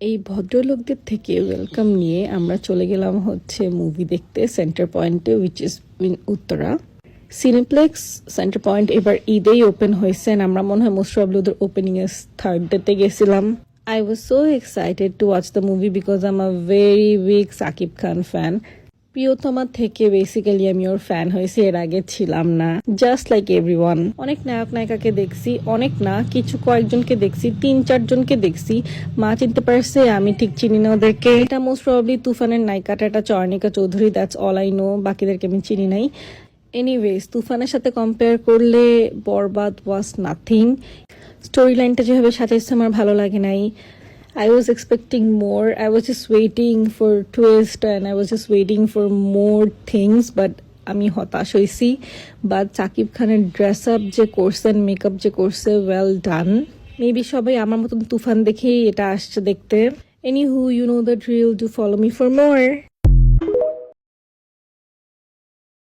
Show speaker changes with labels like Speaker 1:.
Speaker 1: এই ভদ্রলোকদের থেকে ওয়েলকাম নিয়ে আমরা চলে গেলাম হচ্ছে মুভি দেখতে সেন্টার পয়েন্টে, which is in Uttara cineplex. Centre point এবার ঈদেই ওপেন হয়েছে, আমরা মনে হয় মোস্ট প্রবলি ওদের ওপেনিং এর থার্ড ডেতে গেছিলাম। I was so excited to watch the movie because I'm a very big Shakib Khan fan. প্রিয়তমা থেকে বেসিক্যালি আমি ওর ফ্যান হয়েছি, এর আগে ছিলাম না। জাস্ট লাইক এভরিওয়ান, অনেক নায়ক নায়িকাকে দেখছি, অনেক না কিছু কয়েকজনকে দেখছি, 3-4 জনকে দেখছি। মা চিনতে পারছে, আমি ঠিক চিনি না ওদেরকে। এটা মোস্ট প্রবাবলি তুফানের নায়িকাটা, এটা Chayanika Chowdhury, that's all I know, বাকিদেরকে আমি চিনি নাই। এনিওয়েজ, তুফানের সাথে কম্পেয়ার করলে বরবাদ ওয়াজ নাথিং। স্টোরি লাইনটা যেভাবে সাজাইছে আমার ভালো লাগে নাই। I was expecting more. I was just waiting for twist and I was just waiting for more things, but আমি হতাশ হয়েছি। বাট সাকিব খানের ড্রেস আপ যে করছেন, মেকআপ যে করছে, ওয়েল ডান। মেবি সবাই আমার মতন তুফান দেখেই এটা আসছে দেখতে। Anywho, you know the drill, to follow me for more.